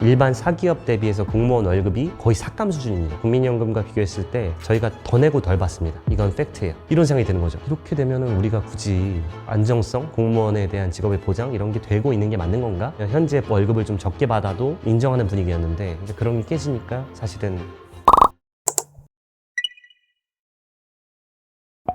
일반 사기업 대비해서 공무원 월급이 거의 삭감 수준입니다. 국민연금과 비교했을 때 저희가 더 내고 덜 받습니다. 이건 팩트예요. 이런 생각이 드는 거죠. 이렇게 되면 우리가 굳이 안정성, 공무원에 대한 직업의 보장 이런 게 되고 있는 게 맞는 건가? 현재 월급을 좀 적게 받아도 인정하는 분위기였는데 이제 그런 게 깨지니까 사실은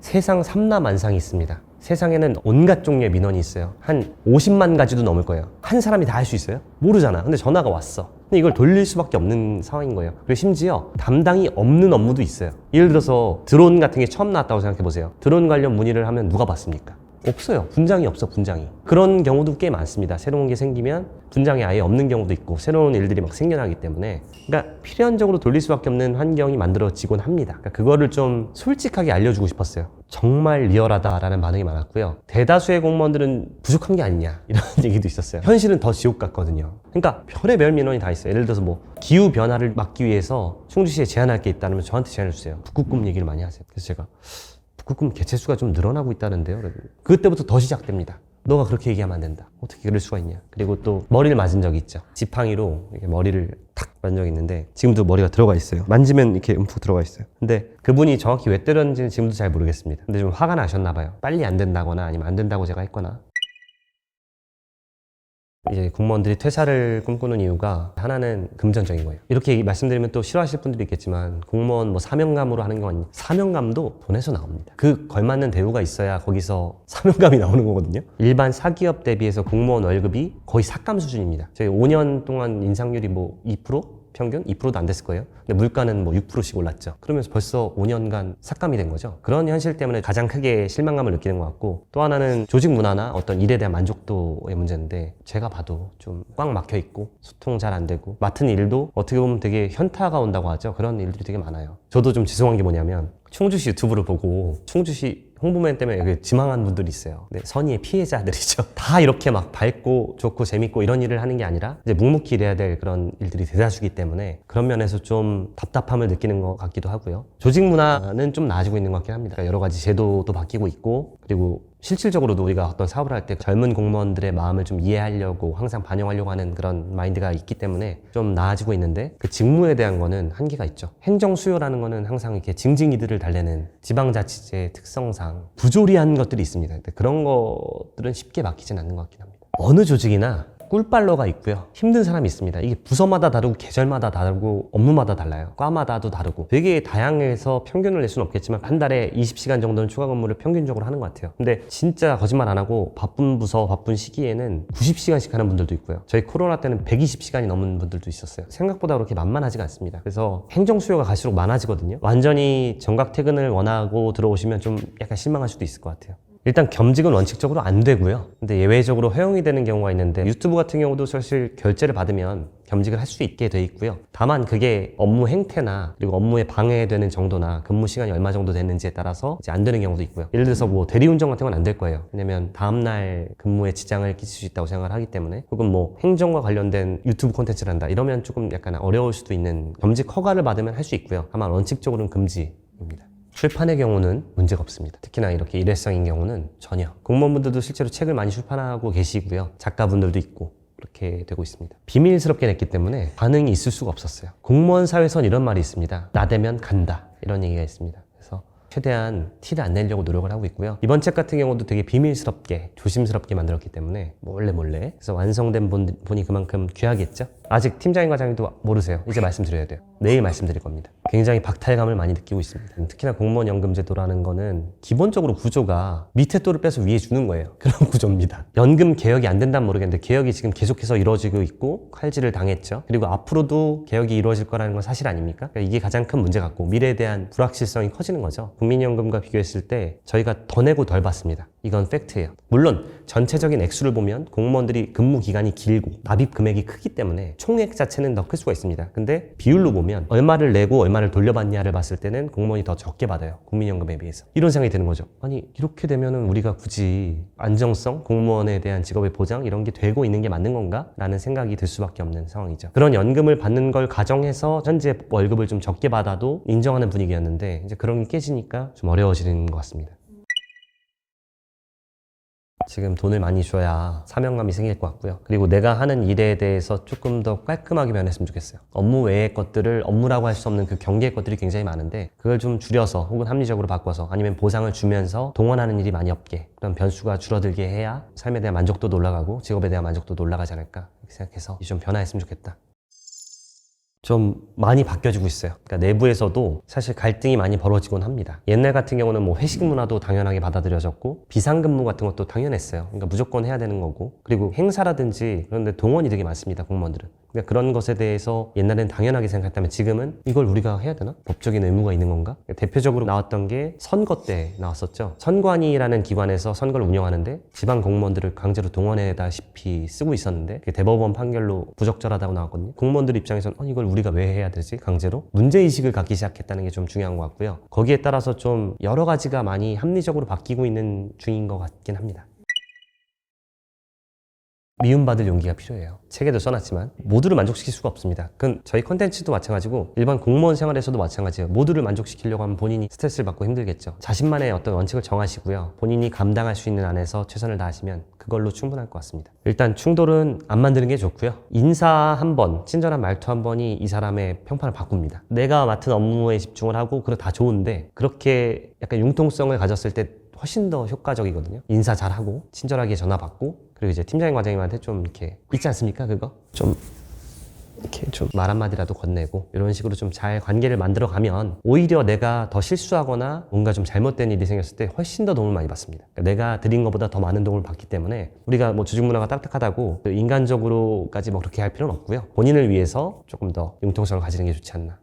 세상 삼라만상이 있습니다. 세상에는 온갖 종류의 민원이 있어요. 한 50만 가지도 넘을 거예요. 한 사람이 다 할 수 있어요? 모르잖아. 근데 전화가 왔어. 근데 이걸 돌릴 수밖에 없는 상황인 거예요. 그리고 심지어 담당이 없는 업무도 있어요. 예를 들어서 드론 같은 게 처음 나왔다고 생각해 보세요. 드론 관련 문의를 하면 누가 받습니까? 없어요. 분장이 없어, 분장이. 그런 경우도 꽤 많습니다. 새로운 게 생기면 분장이 아예 없는 경우도 있고 새로운 일들이 막 생겨나기 때문에 그러니까 필연적으로 돌릴 수밖에 없는 환경이 만들어지곤 합니다. 그러니까 그거를 좀 솔직하게 알려주고 싶었어요. 정말 리얼하다라는 반응이 많았고요. 대다수의 공무원들은 부족한 게 아니냐 이런 얘기도 있었어요. 현실은 더 지옥 같거든요. 그러니까 별의별 민원이 다 있어요. 예를 들어서 뭐 기후 변화를 막기 위해서 충주시에 제안할 게 있다면 저한테 제안을 주세요. 북극곰 얘기를 많이 하세요. 그래서 제가 북극곰 개체수가 좀 늘어나고 있다는데요. 그때부터 더 시작됩니다. 너가 그렇게 얘기하면 안 된다. 어떻게 그럴 수가 있냐. 그리고 또 머리를 맞은 적이 있죠. 지팡이로 이렇게 머리를 탁 맞은 적이 있는데 지금도 머리가 들어가 있어요. 만지면 이렇게 움푹 들어가 있어요. 근데 그분이 정확히 왜 때렸는지는 지금도 잘 모르겠습니다. 근데 좀 화가 나셨나 봐요. 빨리 안 된다거나 아니면 안 된다고 제가 했거나. 이제 공무원들이 퇴사를 꿈꾸는 이유가 하나는 금전적인 거예요. 이렇게 말씀드리면 또 싫어하실 분들이 있겠지만 공무원 뭐 사명감으로 하는 거 아니에요. 사명감도 돈에서 나옵니다. 그 걸맞는 대우가 있어야 거기서 사명감이 나오는 거거든요. 일반 사기업 대비해서 공무원 월급이 거의 삭감 수준입니다. 저희 5년 동안 인상률이 뭐 2%? 평균 2%도 안 됐을 거예요. 근데 물가는 뭐 6%씩 올랐죠. 그러면서 벌써 5년간 삭감이 된 거죠. 그런 현실 때문에 가장 크게 실망감을 느끼는 것 같고 또 하나는 조직 문화나 어떤 일에 대한 만족도의 문제인데 제가 봐도 좀 꽉 막혀 있고 소통 잘 안 되고 맡은 일도 어떻게 보면 되게 현타가 온다고 하죠. 그런 일들이 되게 많아요. 저도 좀 죄송한 게 뭐냐면 충주시 유튜브를 보고 충주시 홍보맨 때문에 지망한 분들이 있어요. 네, 선의의 피해자들이죠. 다 이렇게 막 밝고 좋고 재밌고 이런 일을 하는 게 아니라 이제 묵묵히 일해야 될 그런 일들이 대다수기 때문에 그런 면에서 좀 답답함을 느끼는 것 같기도 하고요. 조직 문화는 좀 나아지고 있는 것 같긴 합니다. 그러니까 여러 가지 제도도 바뀌고 있고 그리고 실질적으로도 우리가 어떤 사업을 할 때 젊은 공무원들의 마음을 좀 이해하려고 항상 반영하려고 하는 그런 마인드가 있기 때문에 좀 나아지고 있는데 그 직무에 대한 거는 한계가 있죠. 행정 수요라는 거는 항상 이렇게 징징이들을 달래는 지방자치제의 특성상 부조리한 것들이 있습니다. 근데 그런 것들은 쉽게 맡기진 않는 것 같긴 합니다. 어느 조직이나 꿀빨러가 있고요. 힘든 사람이 있습니다. 이게 부서마다 다르고 계절마다 다르고 업무마다 달라요. 과마다도 다르고 되게 다양해서 평균을 낼 수는 없겠지만 한 달에 20시간 정도는 추가 근무를 평균적으로 하는 것 같아요. 근데 진짜 거짓말 안 하고 바쁜 부서 바쁜 시기에는 90시간씩 하는 분들도 있고요. 저희 코로나 때는 120시간이 넘는 분들도 있었어요. 생각보다 그렇게 만만하지가 않습니다. 그래서 행정 수요가 갈수록 많아지거든요. 완전히 정각 퇴근을 원하고 들어오시면 좀 약간 실망할 수도 있을 것 같아요. 일단 겸직은 원칙적으로 안 되고요. 근데 예외적으로 허용이 되는 경우가 있는데 유튜브 같은 경우도 사실 결제를 받으면 겸직을 할 수 있게 돼 있고요. 다만 그게 업무 행태나 그리고 업무에 방해되는 정도나 근무 시간이 얼마 정도 됐는지에 따라서 이제 안 되는 경우도 있고요. 예를 들어서 뭐 대리운전 같은 건 안 될 거예요. 왜냐면 다음날 근무에 지장을 끼칠 수 있다고 생각을 하기 때문에 혹은 뭐 행정과 관련된 유튜브 콘텐츠를 한다 이러면 조금 약간 어려울 수도 있는 겸직 허가를 받으면 할 수 있고요. 다만 원칙적으로는 금지입니다. 출판의 경우는 문제가 없습니다. 특히나 이렇게 일회성인 경우는 전혀. 공무원분들도 실제로 책을 많이 출판하고 계시고요. 작가분들도 있고 그렇게 되고 있습니다. 비밀스럽게 냈기 때문에 반응이 있을 수가 없었어요. 공무원 사회에선 이런 말이 있습니다. 나대면 간다 이런 얘기가 있습니다. 그래서 최대한 티를 안 내려고 노력을 하고 있고요. 이번 책 같은 경우도 되게 비밀스럽게 조심스럽게 만들었기 때문에 몰래 그래서 완성된 분이 그만큼 귀하겠죠. 아직 팀장인 과장님도 모르세요. 이제 말씀드려야 돼요. 내일 말씀드릴 겁니다. 굉장히 박탈감을 많이 느끼고 있습니다. 특히나 공무원 연금제도라는 거는 기본적으로 구조가 밑에 또를 빼서 위에 주는 거예요. 그런 구조입니다. 연금 개혁이 안 된다면 모르겠는데 개혁이 지금 계속해서 이루어지고 있고 칼질을 당했죠. 그리고 앞으로도 개혁이 이루어질 거라는 건 사실 아닙니까? 그러니까 이게 가장 큰 문제 같고 미래에 대한 불확실성이 커지는 거죠. 국민연금과 비교했을 때 저희가 더 내고 덜 받습니다. 이건 팩트예요. 물론 전체적인 액수를 보면 공무원들이 근무 기간이 길고 납입 금액이 크기 때문에 총액 자체는 더 클 수가 있습니다. 근데 비율로 보면 얼마를 내고 얼마를 돌려받냐를 봤을 때는 공무원이 더 적게 받아요. 국민연금에 비해서. 이런 생각이 드는 거죠. 아니 이렇게 되면은 우리가 굳이 안정성, 공무원에 대한 직업의 보장 이런 게 되고 있는 게 맞는 건가? 라는 생각이 들 수밖에 없는 상황이죠. 그런 연금을 받는 걸 가정해서 현재 월급을 좀 적게 받아도 인정하는 분위기였는데 이제 그런 게 깨지니까 좀 어려워지는 것 같습니다. 지금 돈을 많이 줘야 사명감이 생길 것 같고요. 그리고 내가 하는 일에 대해서 조금 더 깔끔하게 변했으면 좋겠어요. 업무 외의 것들을 업무라고 할 수 없는 그 경계의 것들이 굉장히 많은데 그걸 좀 줄여서 혹은 합리적으로 바꿔서 아니면 보상을 주면서 동원하는 일이 많이 없게 그런 변수가 줄어들게 해야 삶에 대한 만족도도 올라가고 직업에 대한 만족도도 올라가지 않을까 이렇게 생각해서 좀 변화했으면 좋겠다. 좀 많이 바뀌어지고 있어요. 그러니까 내부에서도 사실 갈등이 많이 벌어지곤 합니다. 옛날 같은 경우는 뭐 회식 문화도 당연하게 받아들여졌고 비상근무 같은 것도 당연했어요. 그러니까 무조건 해야 되는 거고 그리고 행사라든지 그런데 동원이 되게 많습니다. 공무원들은. 그러니까 그런 것에 대해서 옛날엔 당연하게 생각했다면 지금은 이걸 우리가 해야 되나? 법적인 의무가 있는 건가? 대표적으로 나왔던 게 선거 때 나왔었죠. 선관위라는 기관에서 선거를 운영하는데 지방 공무원들을 강제로 동원해다시피 쓰고 있었는데 그게 대법원 판결로 부적절하다고 나왔거든요. 공무원들 입장에서는 이걸 우리가 왜 해야 되지? 강제로? 문제의식을 갖기 시작했다는 게 좀 중요한 것 같고요. 거기에 따라서 좀 여러 가지가 많이 합리적으로 바뀌고 있는 중인 것 같긴 합니다. 미움받을 용기가 필요해요. 책에도 써놨지만 모두를 만족시킬 수가 없습니다. 그건 저희 컨텐츠도 마찬가지고 일반 공무원 생활에서도 마찬가지예요. 모두를 만족시키려고 하면 본인이 스트레스를 받고 힘들겠죠. 자신만의 어떤 원칙을 정하시고요. 본인이 감당할 수 있는 안에서 최선을 다하시면 그걸로 충분할 것 같습니다. 일단 충돌은 안 만드는 게 좋고요. 인사 한 번, 친절한 말투 한 번이 이 사람의 평판을 바꿉니다. 내가 맡은 업무에 집중을 하고 그거 다 좋은데 그렇게 약간 융통성을 가졌을 때 훨씬 더 효과적이거든요. 인사 잘하고 친절하게 전화 받고 그리고 이제 팀장님 과장님한테 좀 이렇게 있지 않습니까? 그거 좀 이렇게 좀 말 한마디라도 건네고 이런 식으로 좀 잘 관계를 만들어 가면 오히려 내가 더 실수하거나 뭔가 좀 잘못된 일이 생겼을 때 훨씬 더 도움을 많이 받습니다. 그러니까 내가 드린 것보다 더 많은 도움을 받기 때문에 우리가 뭐 조직 문화가 딱딱하다고 인간적으로까지 뭐 그렇게 할 필요는 없고요. 본인을 위해서 조금 더 융통성을 가지는 게 좋지 않나.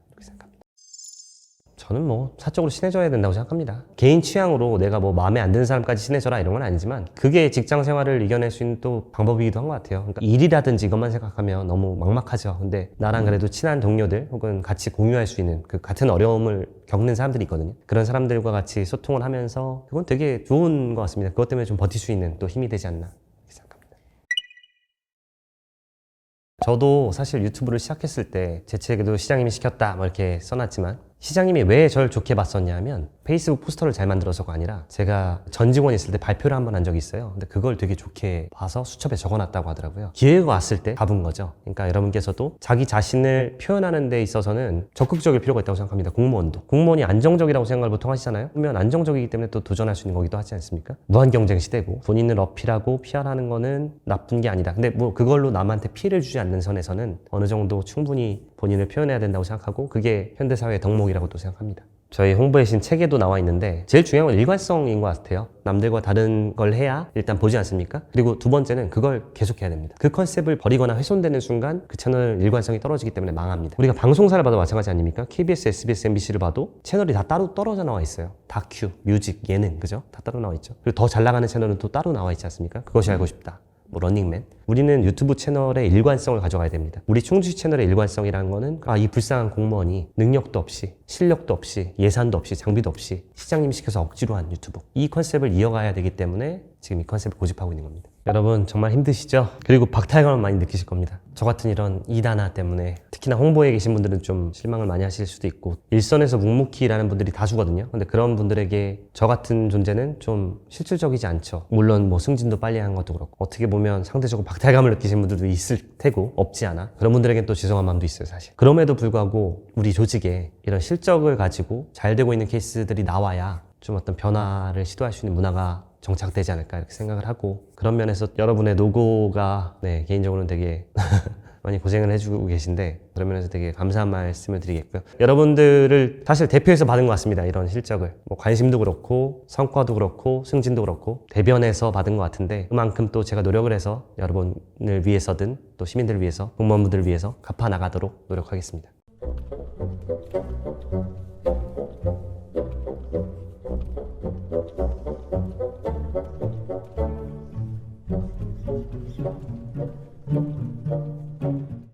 저는 뭐 사적으로 친해져야 된다고 생각합니다. 개인 취향으로 내가 뭐 마음에 안 드는 사람까지 친해져라 이런 건 아니지만 그게 직장 생활을 이겨낼 수 있는 또 방법이기도 한 것 같아요. 그러니까 일이라든지 이것만 생각하면 너무 막막하죠. 근데 나랑 그래도 친한 동료들 혹은 같이 공유할 수 있는 그 같은 어려움을 겪는 사람들이 있거든요. 그런 사람들과 같이 소통을 하면서 그건 되게 좋은 것 같습니다. 그것 때문에 좀 버틸 수 있는 또 힘이 되지 않나 이렇게 생각합니다. 저도 사실 유튜브를 시작했을 때 제 책에도 시장님이 시켰다 뭐 이렇게 써놨지만 시장님이 왜 저를 좋게 봤었냐면 페이스북 포스터를 잘 만들어서가 아니라 제가 전 직원이 있을 때 발표를 한 번 한 적이 있어요. 근데 그걸 되게 좋게 봐서 수첩에 적어놨다고 하더라고요. 기회가 왔을 때 잡은 거죠. 그러니까 여러분께서도 자기 자신을 표현하는 데 있어서는 적극적일 필요가 있다고 생각합니다. 공무원도. 공무원이 안정적이라고 생각을 보통 하시잖아요. 그러면 안정적이기 때문에 또 도전할 수 있는 거기도 하지 않습니까? 무한 경쟁 시대고 본인을 어필하고 PR하는 거는 나쁜 게 아니다. 근데 뭐 그걸로 남한테 피해를 주지 않는 선에서는 어느 정도 충분히 본인을 표현해야 된다고 생각하고 그게 현대사회의 덕목이라고 또 생각합니다. 저희 홍보의 신 책에도 나와 있는데 제일 중요한 건 일관성인 것 같아요. 남들과 다른 걸 해야 일단 보지 않습니까? 그리고 두 번째는 그걸 계속해야 됩니다. 그 컨셉을 버리거나 훼손되는 순간 그 채널 일관성이 떨어지기 때문에 망합니다. 우리가 방송사를 봐도 마찬가지 아닙니까? KBS, SBS, MBC를 봐도 채널이 다 따로 떨어져 나와 있어요. 다큐, 뮤직, 예능, 그죠? 다 따로 나와 있죠. 그리고 더 잘 나가는 채널은 또 따로 나와 있지 않습니까? 그것이 알고 싶다. 뭐 런닝맨. 우리는 유튜브 채널의 일관성을 가져가야 됩니다. 우리 충주시 채널의 일관성이라는 거는 이 불쌍한 공무원이 능력도 없이 실력도 없이 예산도 없이 장비도 없이 시장님이 시켜서 억지로 한 유튜브. 이 컨셉을 이어가야 되기 때문에 지금 이 컨셉을 고집하고 있는 겁니다. 여러분 정말 힘드시죠? 그리고 박탈감을 많이 느끼실 겁니다. 저 같은 이런 이단화 때문에 특히나 홍보에 계신 분들은 좀 실망을 많이 하실 수도 있고 일선에서 묵묵히 일하는 분들이 다수거든요. 근데 그런 분들에게 저 같은 존재는 좀 실질적이지 않죠. 물론 뭐 승진도 빨리 한 것도 그렇고 어떻게 보면 상대적으로 박탈감을 느끼신 분들도 있을 테고 없지 않아. 그런 분들에겐 또 죄송한 마음도 있어요 사실. 그럼에도 불구하고 우리 조직에 이런 실적을 가지고 잘 되고 있는 케이스들이 나와야 좀 어떤 변화를 시도할 수 있는 문화가 정착되지 않을까 이렇게 생각을 하고 그런 면에서 여러분의 노고가 개인적으로는 되게 많이 고생을 해주고 계신데 그런 면에서 되게 감사한 말씀을 드리겠고요. 여러분들을 사실 대표해서 받은 것 같습니다. 이런 실적을 뭐 관심도 그렇고 성과도 그렇고 승진도 그렇고 대변해서 받은 것 같은데 그만큼 또 제가 노력을 해서 여러분을 위해서든 또 시민들을 위해서 공무원분들을 위해서 갚아 나가도록 노력하겠습니다.